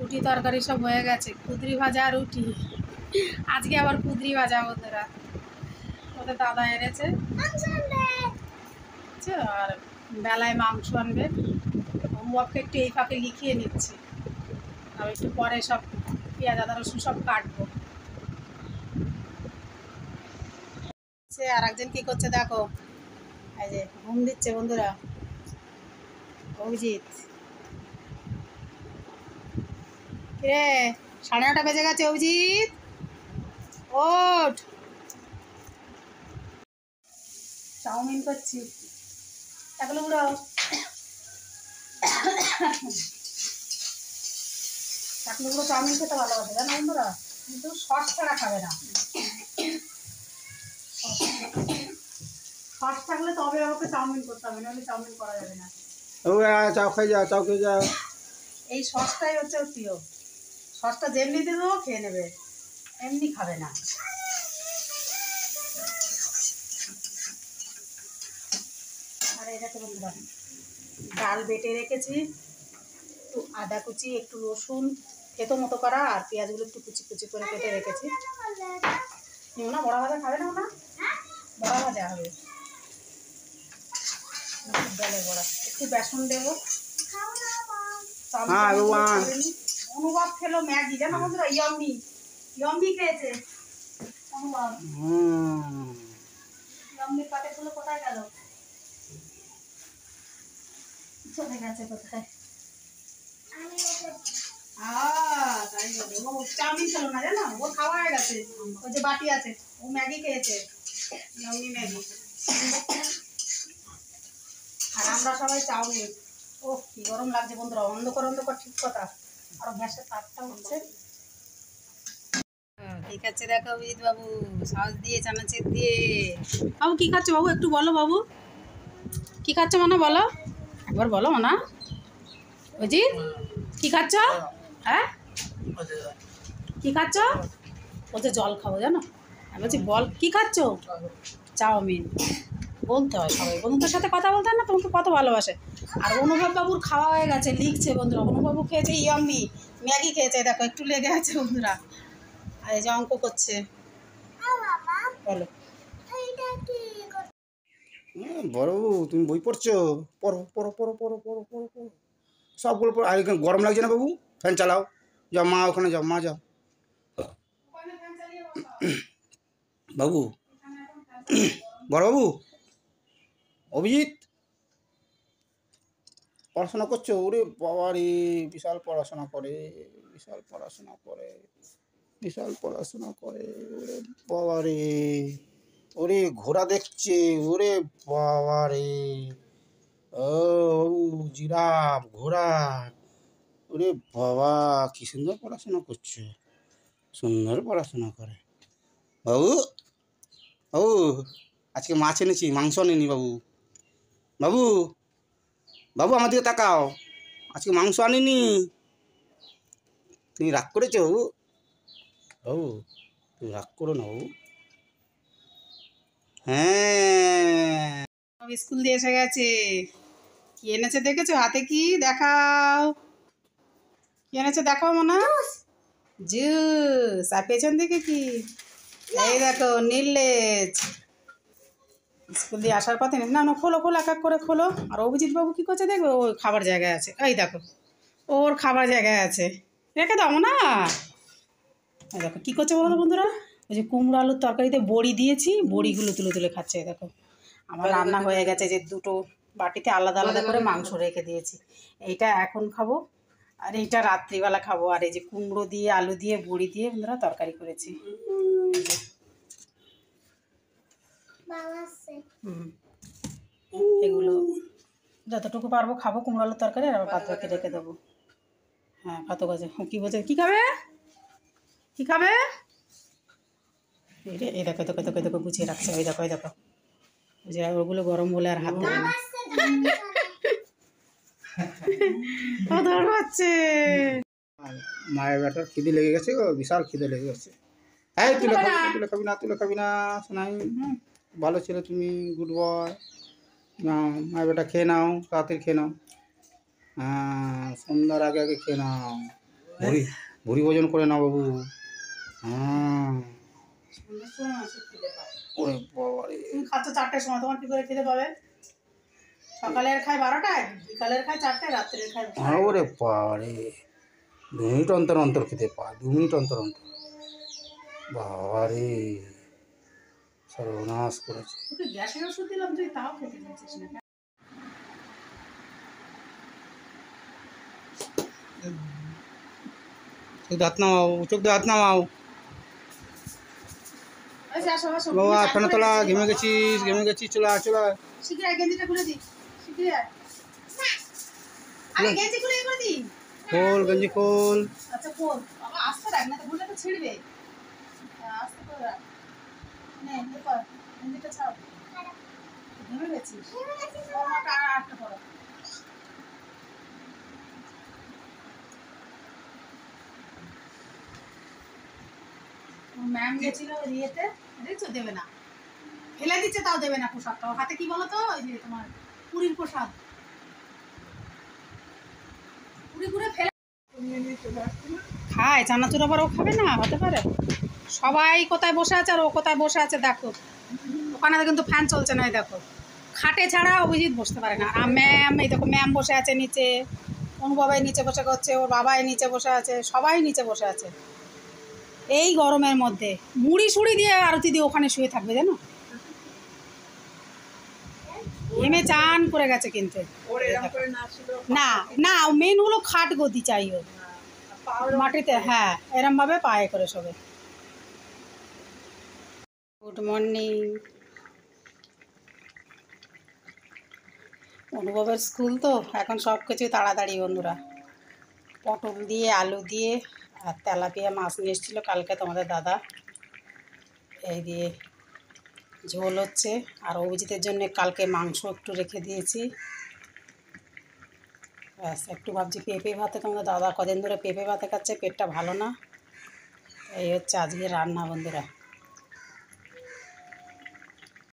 রুটি তরকারি সব হয়ে গেছে, কুদরি ভাজা রুটি। আজকে আবার কুদরি ভাজা বন্ধুরা, ওদের দাদা এনেছে। আর বেলায় মাংস আনবে। হোমওয়ার্ককে একটু এই ফাঁকে লিখিয়ে নিচ্ছি, আর একটু পরে সব পেঁয়াজ আদা রসুন সব কাটবো। আর একজন কি করছে দেখো, এই যে ঘুম দিচ্ছে বন্ধুরা, অভিজিৎ। রে 9:30 বেজে গেছে, অভিজিৎ ওঠ। চাউমিন করছি, এগুলো গুঁড়ো চাউমিন খেতে ভালোবাসে জানো বন্ধুরা, কিন্তু সস ছাড়া খাবে না। সস থাকলে তবে আমাকে চাউমিন করতে হবে, নাহলে চাউমিন করা যাবে না। চাও খাই যাও, চাও খেয়ে যাও। এই সসটাই হচ্ছে ওর প্রিয়। সসটা যেমনি দেবো খেয়ে নেবে, এমনি খাবে না। আর এটাকে বন্ধুরা ডাল বেটে রেখেছি, একটু আদা কুচি, একটু রসুন থেতো মতো করা, আর পেঁয়াজগুলো একটু কুচি কুচি করে কেটে রেখেছি। না বড়া ভাজা খাবে না, না বড়া ভাজা হবে, ডালের বড়া। একটু বেসন দেবো। অনুভব খেলো ম্যাগি জানো বন্ধুরা, ইয়ম্মি ইয়ম্মি খেয়েছে অনুভব। ইয়ম্মির প্যাকেটগুলো কোথায় গেল? চলে গেছে কোথায়? তাই বলে ও চাউমিন খেলো না জানো, ওর খাওয়া হয়ে গেছে। ওই যে বাটি আছে, ও ম্যাগি খেয়েছে, ইয়ম্মি ম্যাগি। আর আমরা সবাই চাউমিন। ও কি গরম লাগছে বন্ধুরা, অন্ধকার অন্ধকার ঠিক কথা, আর গ্যাসের তাপটা হচ্ছে। ঠিক আছে দেখো অভিজিৎ বাবু সস দিয়ে চানাচুর দিয়ে। বাবু কি খাচ্ছ বাবু, একটু বলো বাবু কি খাচ্ছ মানে বলো, একবার বলো না অজিৎ কি খাচ্ছ? হ্যাঁ কি খাচ্ছ? বলছে জল খাবো জানো, আমি বলছি বল কি খাচ্ছ? চাউমিন। বলতে হয় সবাই, বন্ধুদের সাথে কথা বলতে হয় না, তোমাকে কত ভালোবাসে। আর অনুভব বাবুর খাওয়া হয়ে গেছে, লিখছে বন্ধুরা। অনুভব বাবু খেয়েছে ইয়ম্মি ম্যাগি খেয়েছে, দেখো একটু লেগে আছে বন্ধুরা। আর এই যে অঙ্ক করছে, বলো। বড়বাবু তুমি বই পড়ছো? পড়ো পড়ো পড়ো পড়ো পড়ো পড়ো পড়ো সবগুলো পড়ো। আর এখানে গরম লাগছে না বাবু? ফ্যান চালাও, যাও মা ওখানে যাও, মা যাও। বাবু বড়বাবু, অভিজিৎ পড়াশোনা করছো? ওরে বাবা রে, বিশাল পড়াশোনা করে, বিশাল পড়াশোনা করে, বিশাল পড়াশোনা করে। ওরে বাবা রে, ওরে ঘোড়া দেখছে, ওরে বাবা রে। ও জিরাফ, ঘোড়া, ওরে বাবা কি সুন্দর পড়াশোনা করছে, সুন্দর পড়াশোনা করে। বাবু বাবু আজকে মাছ এনেছি, মাংস আনেনি বাবু। বাবু বাবু আমার দিকে তাকাও, আজকে মাংস আনিনি। তুমি রাগ করেছো বাবু? বাবু তুমি রাগ করো না বাবু। হ্যাঁ স্কুল দিয়ে এসে গেছে, কি এনেছে দেখেছো হাতে? কি দেখাও, কি এনেছে দেখাও মনে। জুস। আর পেছন দিকে কি? এই দেখো নীলেজ। স্কুল দিয়ে আসার পথে না না খোলো খোলো, এক এক করে খোলো। আর অভিজিৎ বাবু কি করছে দেখবে, ওর খাবার জায়গায় আছে, এই দেখো ওর খাবার জায়গায় আছে, রেখে দাও না। এই দেখো কী করছে বলো বন্ধুরা, ওই যে কুমড়ো আলুর তরকারিতে বড়ি দিয়েছি, বড়িগুলো তুলে তুলে খাচ্ছে। এই দেখো আমার রান্না হয়ে গেছে, যে দুটো বাটিতে আলাদা আলাদা করে মাংস রেখে দিয়েছি। এইটা এখন খাবো, আর এইটা রাত্রিবেলা খাবো। আর এই যে কুমড়ো দিয়ে আলু দিয়ে বড়ি দিয়ে বন্ধুরা তরকারি করেছি। এগুলো যতটুকু পারবো খাবো, কুমড়ো আলুর তরকারি, আর পাত বাকি রেখে দেবো। হ্যাঁ কত গাছে কী বলছে, কী খাবে কী খাবে? এই দেখো দেখো দেখো দেখো গুছিয়ে রাখছে, ওই দেখো ওই দেখো, যে ওগুলো গরম বলে আর হাত দেবে না। হচ্ছে মায়ের বেটার খিদে লেগে গেছে গো, বিশাল খিদে লেগে গেছে। এই তুলে খাবি না, তুলে খাবি না, তুলে খাবি না শোনাই। ভালো ছেলে তুমি, গুড বয়। নাও মায়ের বেটা খেয়ে নাও, তাড়াতাড়ি খেয়ে নাও। হ্যাঁ সন্ধ্যার আগে আগে খেয়ে নাও। ভুড়ি ভুড়ি ভোজন করে না বাবু। হ্যাঁ সন্ধ্যের সময় মাছের খিদে পায়। ওরে বাবা রে, তুমি খাচ্ছ 4টের সময়, তোমার কি করে খিদে পাবে? সকালের খায় 12টায়, বিকালের খায় 4টায়, রাত্রের খায় 12টায়। ওরে বাবা রে, 2 মিনিট অন্তর অন্তর খেতে পায়, 2 মিনিট অন্তর অন্তর। বাবা রে, সর্বনাশ করেছে। তোকে গ্যাসের ওষুধ দিলাম, তুই তাও খেতে চাইছিস না। চোখ দিয়ে হাত নামাও, চোখ দিয়ে হাত নামাও। ওই যে আসো, আসো। বাবা ফ্যানের তলা ঘেমে গেছিস, ঘেমে গেছিস, চলে আয়, চলে আয়। শিগগির আয়, গেঞ্জিটা খুলে দি, শিগগির আয়। আরে গেঞ্জি খুলে করে দি। খোল গেঞ্জি খোল। আচ্ছা খোল বাবা, আস্তে রাখ, না তো খুলে তো ছিড়বে। আস্তে করে রাখ। নে নে কর, গেঞ্জিটা ছাড়। ঘেমে গেছিস? আমাকে আরেকটা পরো। ম্যাম গেছিল ইয়েতে, দেখছো দেবে না, ফেলে দিচ্ছে তাও দেবে না প্রসাদটা। ওর হাতে কি বলো তো, ওই যে তোমার পুরীর প্রসাদ, পুরি ঘুরে ফেলে খায়। চানাচুর আবার ও খাবে না, হতে পারে? সবাই কোথায় বসে আছে আর ও কোথায় বসে আছে দেখো। ওখানে কিন্তু ফ্যান চলছে না, এই দেখো। খাটে ছাড়া অভিজিৎ বসতে পারে না। আর ম্যাম, এই দেখো ম্যাম বসে আছে নিচে, অনুবাবাই নিচে বসে করছে, ওর বাবাই নিচে বসে আছে, সবাই নিচে বসে আছে এই গরমের মধ্যে। মুড়ি সুড়ি দিয়ে আরতি দিয়ে ওখানে শুয়ে থাকবে জানো। ঘেমে চান করে গেছে কিন্তু। না না, মেন হলো খাট গদি চাই ওর, মাটিতে। হ্যাঁ এরম ভাবে পায়ে করে শোবে। Good morning. অনুভবের স্কুল তো এখন সব কিছুই তাড়াতাড়ি বন্ধুরা। পটল দিয়ে, আলু দিয়ে আর তেলাপিয়া মাছ নিয়ে এসেছিলো কালকে তোমাদের দাদা, এই দিয়ে ঝোল হচ্ছে। আর অভিজিতের জন্য কালকে মাংস একটু রেখে দিয়েছি। ব্যাস, একটু ভাবছি পেঁপে ভাতে, তোমাদের দাদা কদিন ধরে পেঁপে ভাতে খাচ্ছে, পেটটা ভালো না। এই হচ্ছে আজকে রান্না বন্ধুরা।